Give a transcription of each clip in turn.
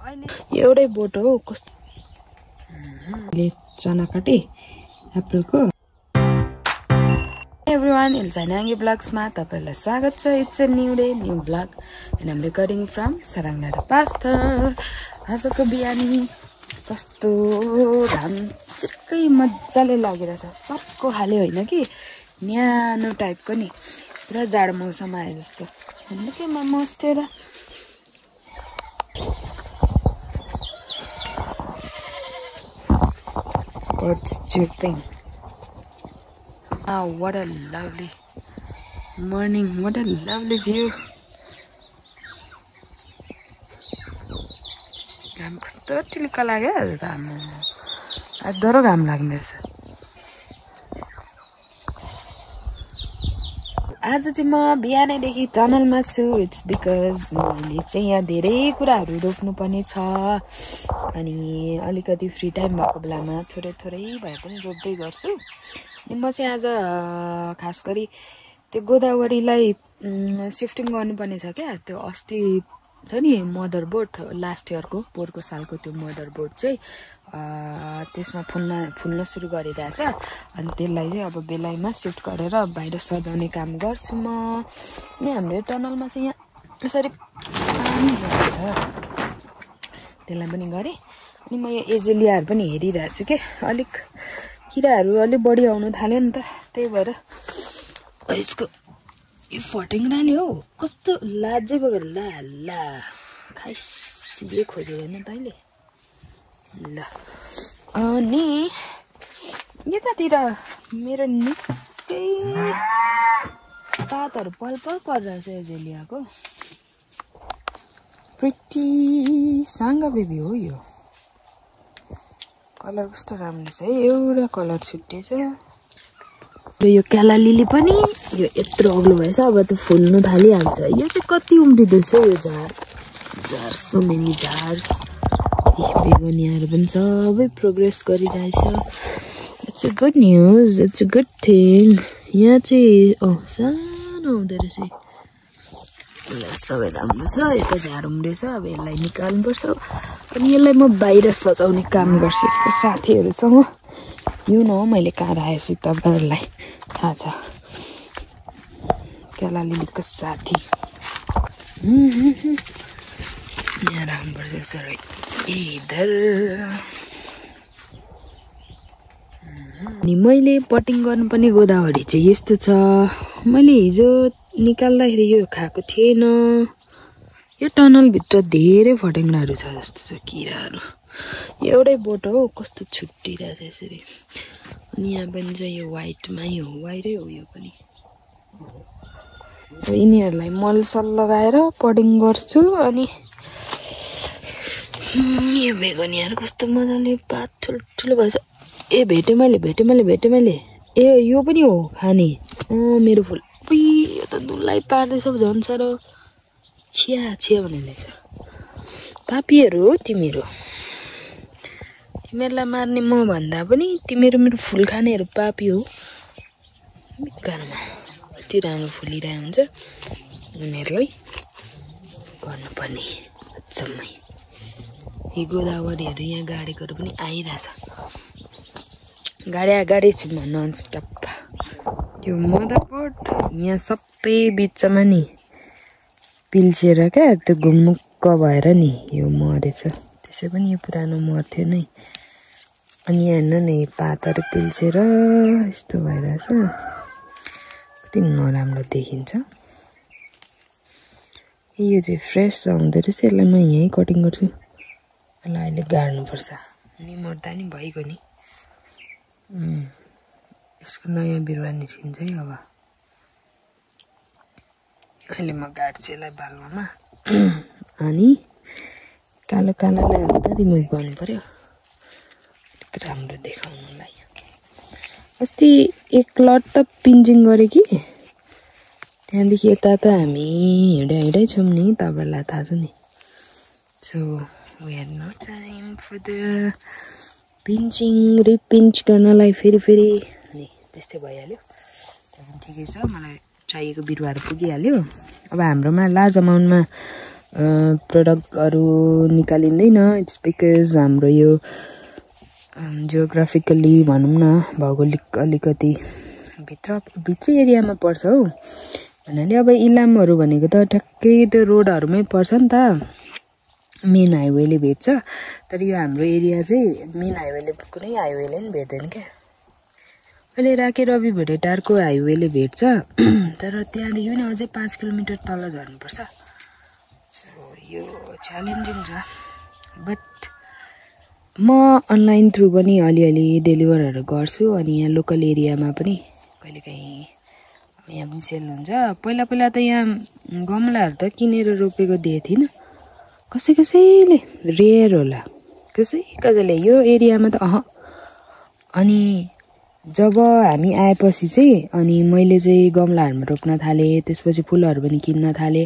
एउटै बोट हो कस्तो चना काटे एप्पलको everyone it's Ainangi Vlogs ma तपाईहरुलाई स्वागत छ it's a new day new vlog and I'm recording from Sarangnaga Pastor आजको बिहानी कस्तो घाम चिर्कै मज्जाले लागिरहेछ चर्को हाले होइन कि न्यानो टाइपको नि पुरा जाडो मौसम आए जस्तो भन्नु के मस्तेर birds chirping. Wow, what a lovely morning, what a lovely view. घाम कस्तो टिलिक्क लाग्यो घाम अधरो घाम लाग्दैछ आज चाहिँ म बिहानैदेखि टनलमा छु इट्स बिकज मैले चाहिँ यहाँ धेरै कुराहरू रोप्नु पर्ने छ अनि अलिकति फ्री टाइम भएको बेलामा थोरै थोरै भए पनि रोप्दै गर्छु अनि म चाहिँ आज खास गरी त्यो गोदावरीलाई शिफ्टिङ गर्नुपर्ने छ क्या त्यो अस्ति छ नि मदरबोर्ड लास्ट इयरको पोहोरको सालको त्यो मदरबोर्ड चाहिँ त्यसमा फुल्न सुरु गरिरहेछ अनि त्यसलाई चाहिँ अब बेलायमा शिफ्ट गरेर बाहिर सजाउने काम गर्छु म अनि हाम्रो टनलमा चाहिँ यहाँ यसरी पानी छ त्यसलाई पनि गरे अनि म यो एजेलियाहरू पनि हेरिरहेको छु के अलिक किराहरू अलि बढी आउन थाल्यो नि त त्यही भएर यसको यो फटेङ्ग्राले हो कस्तो लाजै बगेर ला खाइसिए खोजेको होइन तैँले ल अनि यतातिर मेरो निकै पातहरू पल परिरहेछ एजेलियाको प्रिटी साङ्गा बेबी हो यो कलर कस्तो राम्रो छ है एउटा कलर छुट्टिएछ र यो काला लिली पनि यो यत्रो अग्लो भएछ अब त फुल्नु थालिहाल्छ यो चाहिँ कति उम्रिँदैछ यो झार सो मेनी झार्स बेगोनियाहरू पनि सबै प्रोग्रेस गरिरहेछ it's a good news it's a good thing यहाँ चाहिँ सानो हुँदो रहेछ सबै राम्रो छ यता झार उम्रेछ अब यसलाई निकाल्नुपर्छ अनि यसलाई म बाहिर सजाउने काम गर्छु यसको साथीहरूसँग यो न मैले कहाँ राखेछु तपाईँहरूलाई थाहा छ काला लिलीको साथी यहाँ राख्नुपर्छ यसरी इधर अनि मैले पटिङ गर्नुपर्ने गोदावरी चाहिँ यस्तो छ मैले हिजो निकाल्दाखेरि यो खाएको थिएन यो टनलभित्र धेरै फटेङ्ग्राहरू छ जस्तो छ किराहरू एउटै बोट हो कस्तो छुट्टिरहेछ यसरी अनि यहाँ पनि छ यो वाइटमै हो वाइटै हो यो पनि यिनीहरूलाई मलसल लगाएर पटिङ गर्छु अनि यो बेगोनियाहरू कस्तो मजाले पात ठुल्ठुलो भएछ ए भेटेँ मैले ए यो पनि हो खाने मेरो फुल यो त दुलाई पार्दैछ झन् साह्रो छिया भन्दैछ पापीहरू हो तिमीहरूलाई मार्ने म भन्दा पनि तिमीहरू मेरो फुल खानेहरू पापी हो घरमा कति राम्रो फुलिरहेको हुन्छ उनीहरूलाई गर्नुपर्ने अचम्मै यी गोदावरीहरू यहाँ गाडेकोहरू पनि आइरहेछ गाडे छु म ननस्टप त्यो मदरबोर्ड यहाँ सबै बिचमा नि पिल्सेर क्या त्यो घुम्मुक्क भएर नि यो मरेछ त्यसै पनि यो पुरानो मर्थ्यो नै अनि यहाँ हेर्नु न पातहरू पिल्सेर यस्तो भइरहेछ कति नराम्रो देखिन्छ यो चाहिँ फ्रेस हुँदो रहेछ यसलाई म यहीँ कटिङ गर्छु यसलाई अहिले गाड्नुपर्छ अनि मर्दा नि भइगयो नि यसको नयाँ बिरुवा निस्किन्छ है अब अहिले म गाड्छु यसलाई बालुवामा अनि कालोलाई हल्का रिमुभ गर्नु पर्यो राम्रो देखाउनुलाई अस्ति एक लट त पिन्चिङ गरेँ कि त्यहाँदेखि यता त हामी हिँडै छौँ नि तपाईँहरूलाई थाहा छ नि so we had no time for the pinching repinch गर्नलाई फेरि अनि त्यस्तै भइहाल्यो त्यहाँदेखि ठिकै छ मलाई चाहिएको बिरुवाहरू पुगिहाल्यो अब हाम्रोमा लार्ज अमाउन्टमा प्रोडक्टहरु निकालिँदैन। इट्स बिकज हाम्रो यो जियोग्राफिकली भनौं न भौगोलिक अलिकति भित्री एरियामा पर्छ हौ। भन्नाले अब इलामहरु भनेको त ठ्याक्कै त्यो रोडहरुमै पर्छ नि त, मेन हाइवेले भेट्छ। तर यो हाम्रो एरिया चाहिँ मेन हाइवेले कुनै हाइवेले नि भेट्दैन क्या। अहिले राके रवि भेडेटारको हाइवेले भेट्छ, तर त्यहाँदेखि पनि अझै 5 किलोमिटर तल झर्नुपर्छ। सो यो च्यालेन्जिङ छ। बट म अनलाइन थ्रु पनि अलिअलि डेलिभरहरु गर्छु, अनि यहाँ लोकल एरियामा पनि कहिलेकाहीँ यहाँ पनि सेल हुन्छ। पहिला त यहाँ गमलाहरु त किनेर रोपेको दिए थिइन, कसैले रेयर होला, कसैले यो एरियामा त अनि जब हामी आएपछि चाहिँ अनि मैले चाहिँ गमलाहरुमा रोप्न थाले, त्यसपछि फूलहरु पनि किन्न थाले।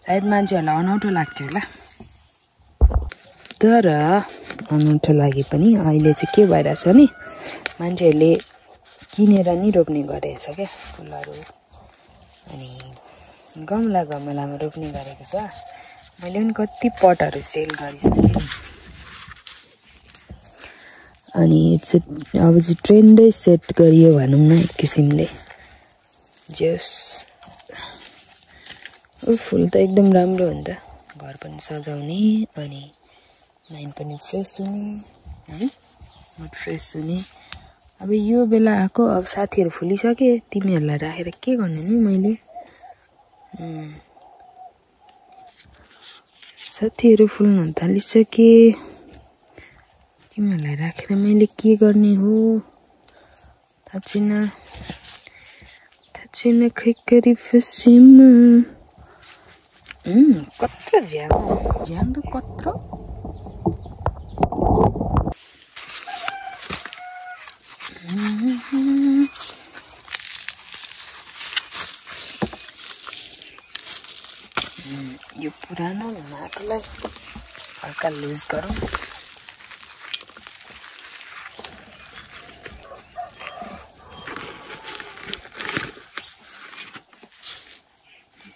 सायद मान्छेहरुलाई अनौठो लाग्थ्यो होला, तर अनौठो लागे पनि अहिले चाहिँ के भइराछ नि, मान्छेहरुले किनेर नि रोप्ने गरेछ के फूलहरु, अनि गमलामा रोप्ने गरेको छ। मैले पनि कति पटहरु सेल गरिसकेँ। अनि अब चाहिँ ट्रेन्डै सेट गरियो भनौं न एक किसिमले। जस फूल त एकदम राम्रो हो नि त, घर पनि सजाउने अनि माइन्ड पनि फ्रेस हुने है, मुड फ्रेस हुने। अब यो बेला आको, अब साथीहरु फुलिसके, तिमीहरुलाई राखेर के गर्नु नि मैले। साथीहरु फुल्न थालिसके, तिमीहरुलाई राखेर मैले के गर्ने हो थाहा छैन खै करी फसिमा। कत्रो ज्याङ त कत्रो। यो पुरानो माटोलाई हल्का लुज गरौँ।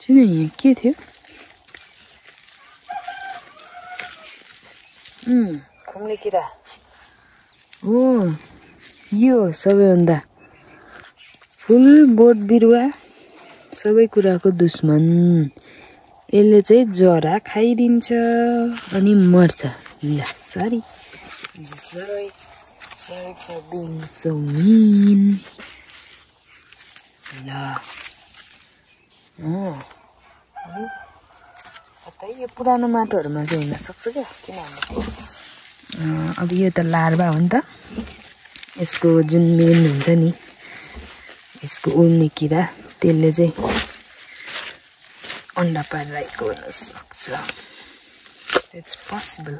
यहाँ के थियो? खुम्ले किरा हो यो, सबैभन्दा फुल बोट बिरुवा सबै कुराको दुश्मन। यसले चाहिँ जरा खाइदिन्छ अनि मर्छ। ल sorry for being so mean. ल कतै यो पुरानो माटोहरुमा चाहिँ हुन सक्छ क्या, किनभने अब यो त लार्भा हो नि त, यसको जुन मेन हुन्छ नि, यसको उड्ने किरा, त्यसले चाहिँ अन्डा पारिरहेको हुन सक्छ। It's possible.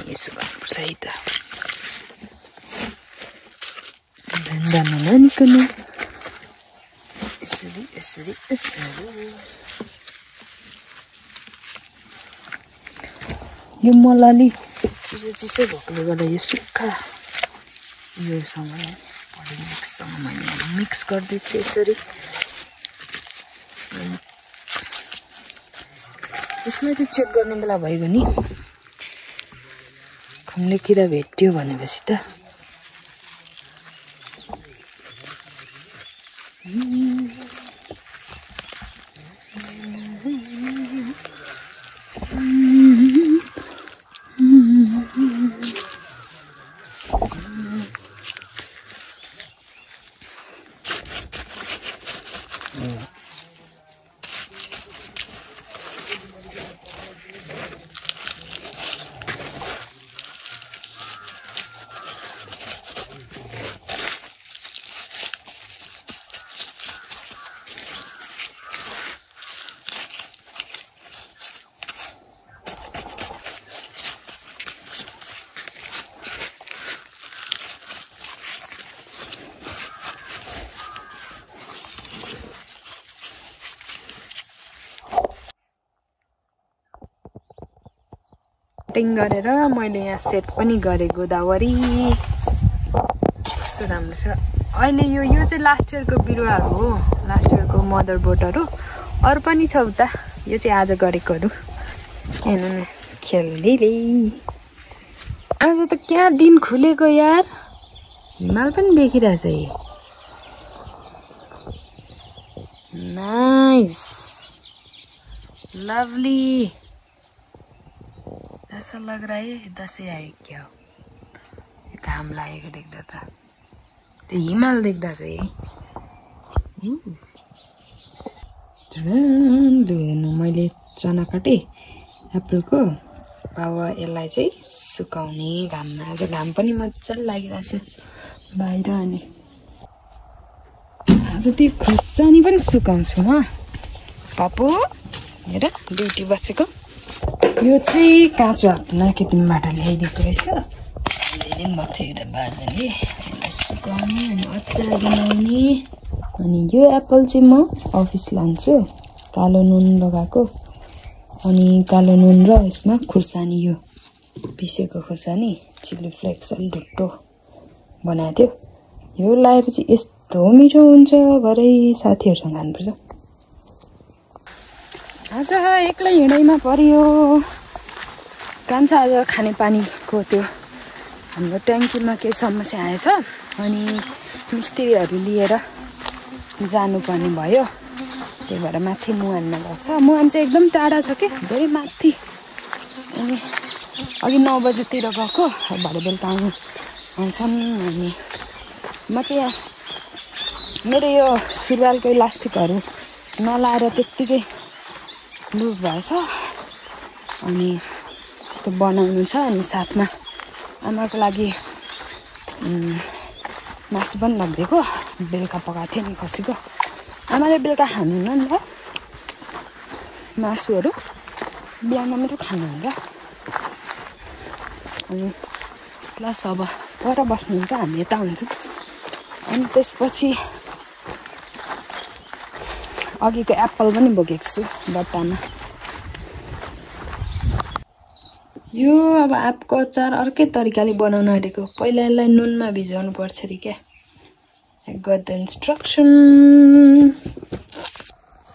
यसो गर्नुपर्छ है त, धन्दामा ननिकन यसरी। यो मलाली चिसो भएकोले गर्दा यो सुक्खा योसँग मैले मिक्स गर्दैछु यसरी। यसमा चाहिँ चेक गर्ने बेला भइगयो नि, खुम्ले किरा भेट्यो भनेपछि त। कटिङ गरेर मैले यहाँ सेट पनि गरेँ गोदावरी। कस्तो राम्रो छ। अहिले यो चाहिँ लास्ट इयरको बिरुवाहरू हो, लास्ट इयरको मदर बोटहरू। अरू पनि छ उता। यो चाहिँ आज गरेकोहरू हेर्नु न खेल्दैले। आज त क्या दिन खुलेको यार, हिमाल पनि देखिरहेछ। नाइस लवली, ऐसा लग रहा है दसैँ आयो क्या हो। घाम लागेको देख्दा त त्यो हिमाल देख्दा चाहिँ हेर्नु मैले चना काटेँ एप्पलको। अब यसलाई चाहिँ सुकाउने घाममा। आज घाम पनि मजाले लागिरहेछ बाहिर। अनि आज त्यो खुर्सानी पनि सुकाउँछु म। पापु हेर ड्युटी बसेको। यो चाहिँ काँचो मार्केटिङबाट ल्याइदिएको रहेछ। ल्याइदिनु भएको थियो एउटा बाजेले। यसलाई सुकाउने अनि अचार बनाउने। अनि यो एप्पल चाहिँ म अफिस लान्छु, कालो नुन लगाएको। अनि कालो नुन र यसमा खुर्सानी, यो पिसेको खुर्सानी चिल्ली फ्लेक्स अलि ढुट्टो बनाएको थियो। यो लगाएपछि यस्तो मिठो हुन्छ, भरै साथीहरूसँग खानुपर्छ। आज एक्लै हिँडाइमा पर्यो। कान्छा आज खाने पानीको त्यो हाम्रो ट्याङ्कीमा केही समस्या आएछ, अनि मिस्त्रीहरू लिएर जानुपर्ने भयो। त्यही भएर माथि मुहानमा गएको छ। मुहान चाहिँ एकदम टाढा छ कि, धेरै माथि। अनि अघि 9 बजेतिर गएको, भरे बेलुका आउँछन्। अनि म चाहिँ मेरो यो सुरुवालको इलास्टिकहरू नलाएर त्यत्तिकै लुज भएछ। अनि त्यो बनाउनु छ। अनि साथमा आमाको लागि मासु पनि लगिदिएको। बेलुका पकाएको थियो नि खसीको। आमाले बेलुका खानुहुन्न नि त मासुहरू, बिहान मात्रै खानुहुन्छ। अनि प्लस अब पर बस्नुहुन्छ, हामी यता हुन्छौँ। अनि त्यसपछि अघिको एप्पल पनि बोकेको छु बट्टामा। यो अब आँपको अचार अर्कै तरिकाले बनाउन आँटेको। पहिला यसलाई नुनमा भिजाउनु पर्छ अरे क्या। I got the instruction।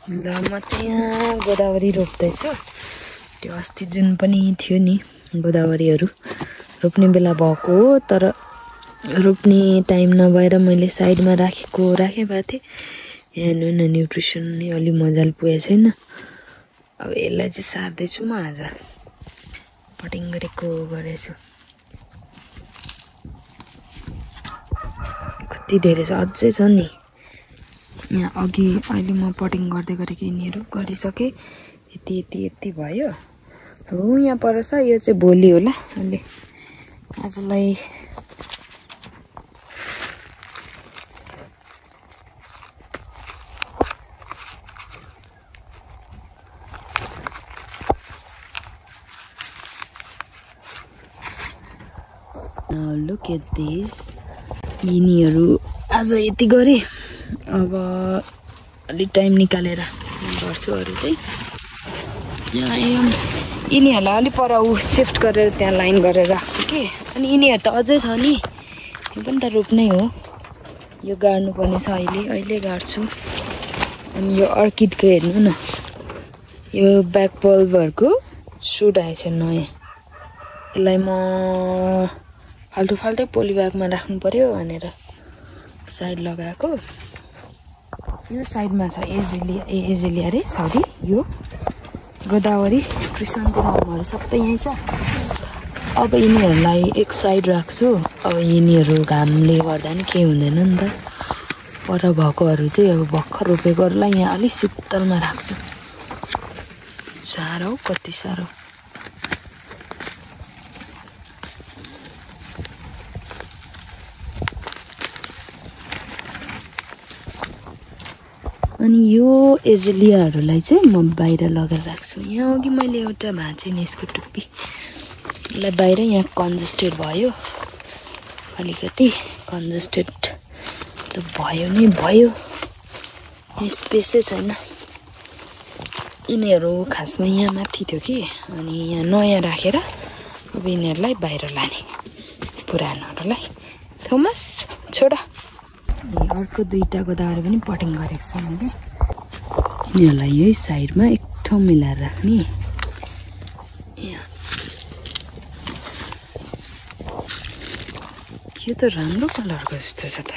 ल म चाहिँ यहाँ गोदावरी रोप्दैछु। त्यो अस्ति जुन पनि थियो नि गोदावरीहरू रोप्ने बेला भएको, तर रोप्ने टाइम नभएर मैले साइडमा राखे भए थिएँ। हेर्नु न न्युट्रिसन नै अलि मजाले पुगेको छैन। अब यसलाई चाहिँ सार्दैछु म। आज पटिङ गरेछु। कति धेरै छ, अझै छ नि यहाँ। अघि अहिले म पटिङ गर्दै गरेको यिनीहरू गरिसकेँ। यति भयो। हो यहाँ पर छ। यो चाहिँ भोलि होला। अहिले आजलाई look at this। यिनीहरू आज यति गरेँ। अब अलि टाइम निकालेर गर्छु अरू चाहिँ। यिनीहरूलाई अलि पर सिफ्ट गरेर त्यहाँ लाइन गरेर राख्छु कि। अनि यिनीहरू त अझै छ नि, यो पनि त रोप्नै हो। यो गाड्नुपर्ने छ, अहिले गाड्छु। अनि यो अर्किडको हेर्नु न, यो ब्याक बल्बहरूको सुट आएछ नयाँ। यसलाई म फाल्टै पोली ब्यागमा राख्नु पर्यो भनेर साइड लगाएको। यो साइडमा छ एजेलिया रे सरी, यो गोदावरी क्रिसन्थेममहरू सबै यहीँ छ। अब यिनीहरूलाई एक साइड राख्छु। अब यिनीहरू घामले गर्दा नि केही हुँदैन नि त। पर भएकोहरू चाहिँ अब भर्खर रोपेकोहरूलाई यहाँ अलिक शीतलमा राख्छु। साह्रो कति साह्रो। अनि यो एजेलियाहरूलाई चाहिँ म बाहिर लगेर राख्छु। यहाँ अघि मैले एउटा भाँचेँ नि यसको टुप्पी, यसलाई बाहिर। यहाँ कन्जेस्टेड भयो, अलिकति कन्जेस्टेड त भयो नै भयो। स्पेसै छैन। यिनीहरू खासमा यहाँ माथि थियो कि, अनि यहाँ नयाँ राखेर अब यिनीहरूलाई बाहिर लाने, पुरानोहरूलाई। थोमस छोडा। अर्को दुईटा गोदावरी पनि पटिङ गरेको छु मैले। यिनीहरूलाई यही साइडमा एक ठाउँ मिलाएर राख्ने यो त राम्रो कलरको जस्तो छ त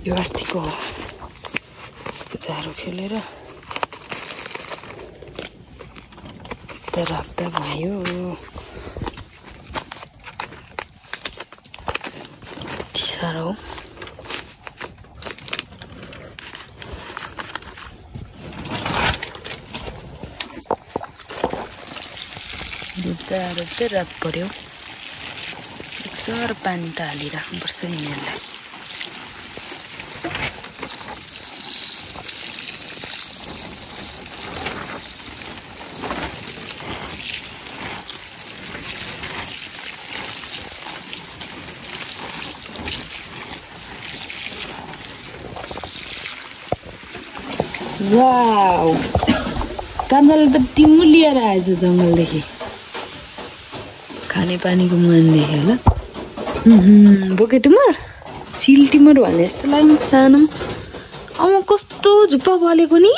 यो अस्तिको हो यसको चारो खेलेर त राख्दा भयो यति साह्रो हो दुधै रात पर्यो एकसर पानी त हालिराख्नुपर्छ यिनीहरूलाई वाउ कान्छाले त टिमुर लिएर आएछ जङ्गलदेखि खाने पानीको मुहानदेखि होला बोके टिमुर सिल टिमुर भने जस्तो लाग्यो सानो कस्तो झुप्पा बलेको नि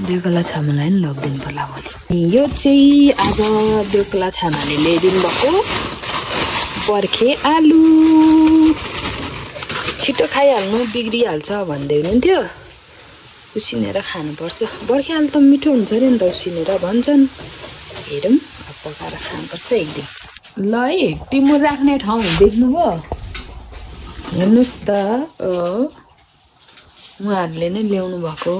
देउकला छामालाई नि लगिदिनु पर्ला भने यो चाहिँ आज देउकला छामाले ल्याइदिनु भएको बर्खे आलु छिटो खाइहाल्नु बिग्रिहाल्छ भन्दै हुनुहुन्थ्यो उसिनेर खानुपर्छ बर्खे आलु त मिठो हुन्छ अरे नि त उसिनेर भन्छन् हेरौँ अब पकाएर खानुपर्छ एक दिन ल है टिमुर राख्ने ठाउँ देख्नुभयो हेर्नुहोस् त उहाँहरूले नै ल्याउनु भएको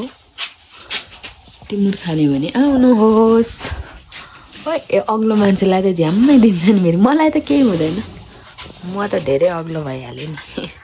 टिमुर खाने भने आउनुहोस् ए अग्लो मान्छेलाई त झ्याम्मै दिन्छ नि फेरि मलाई त केही हुँदैन म त धेरै अग्लो भइहालेँ नि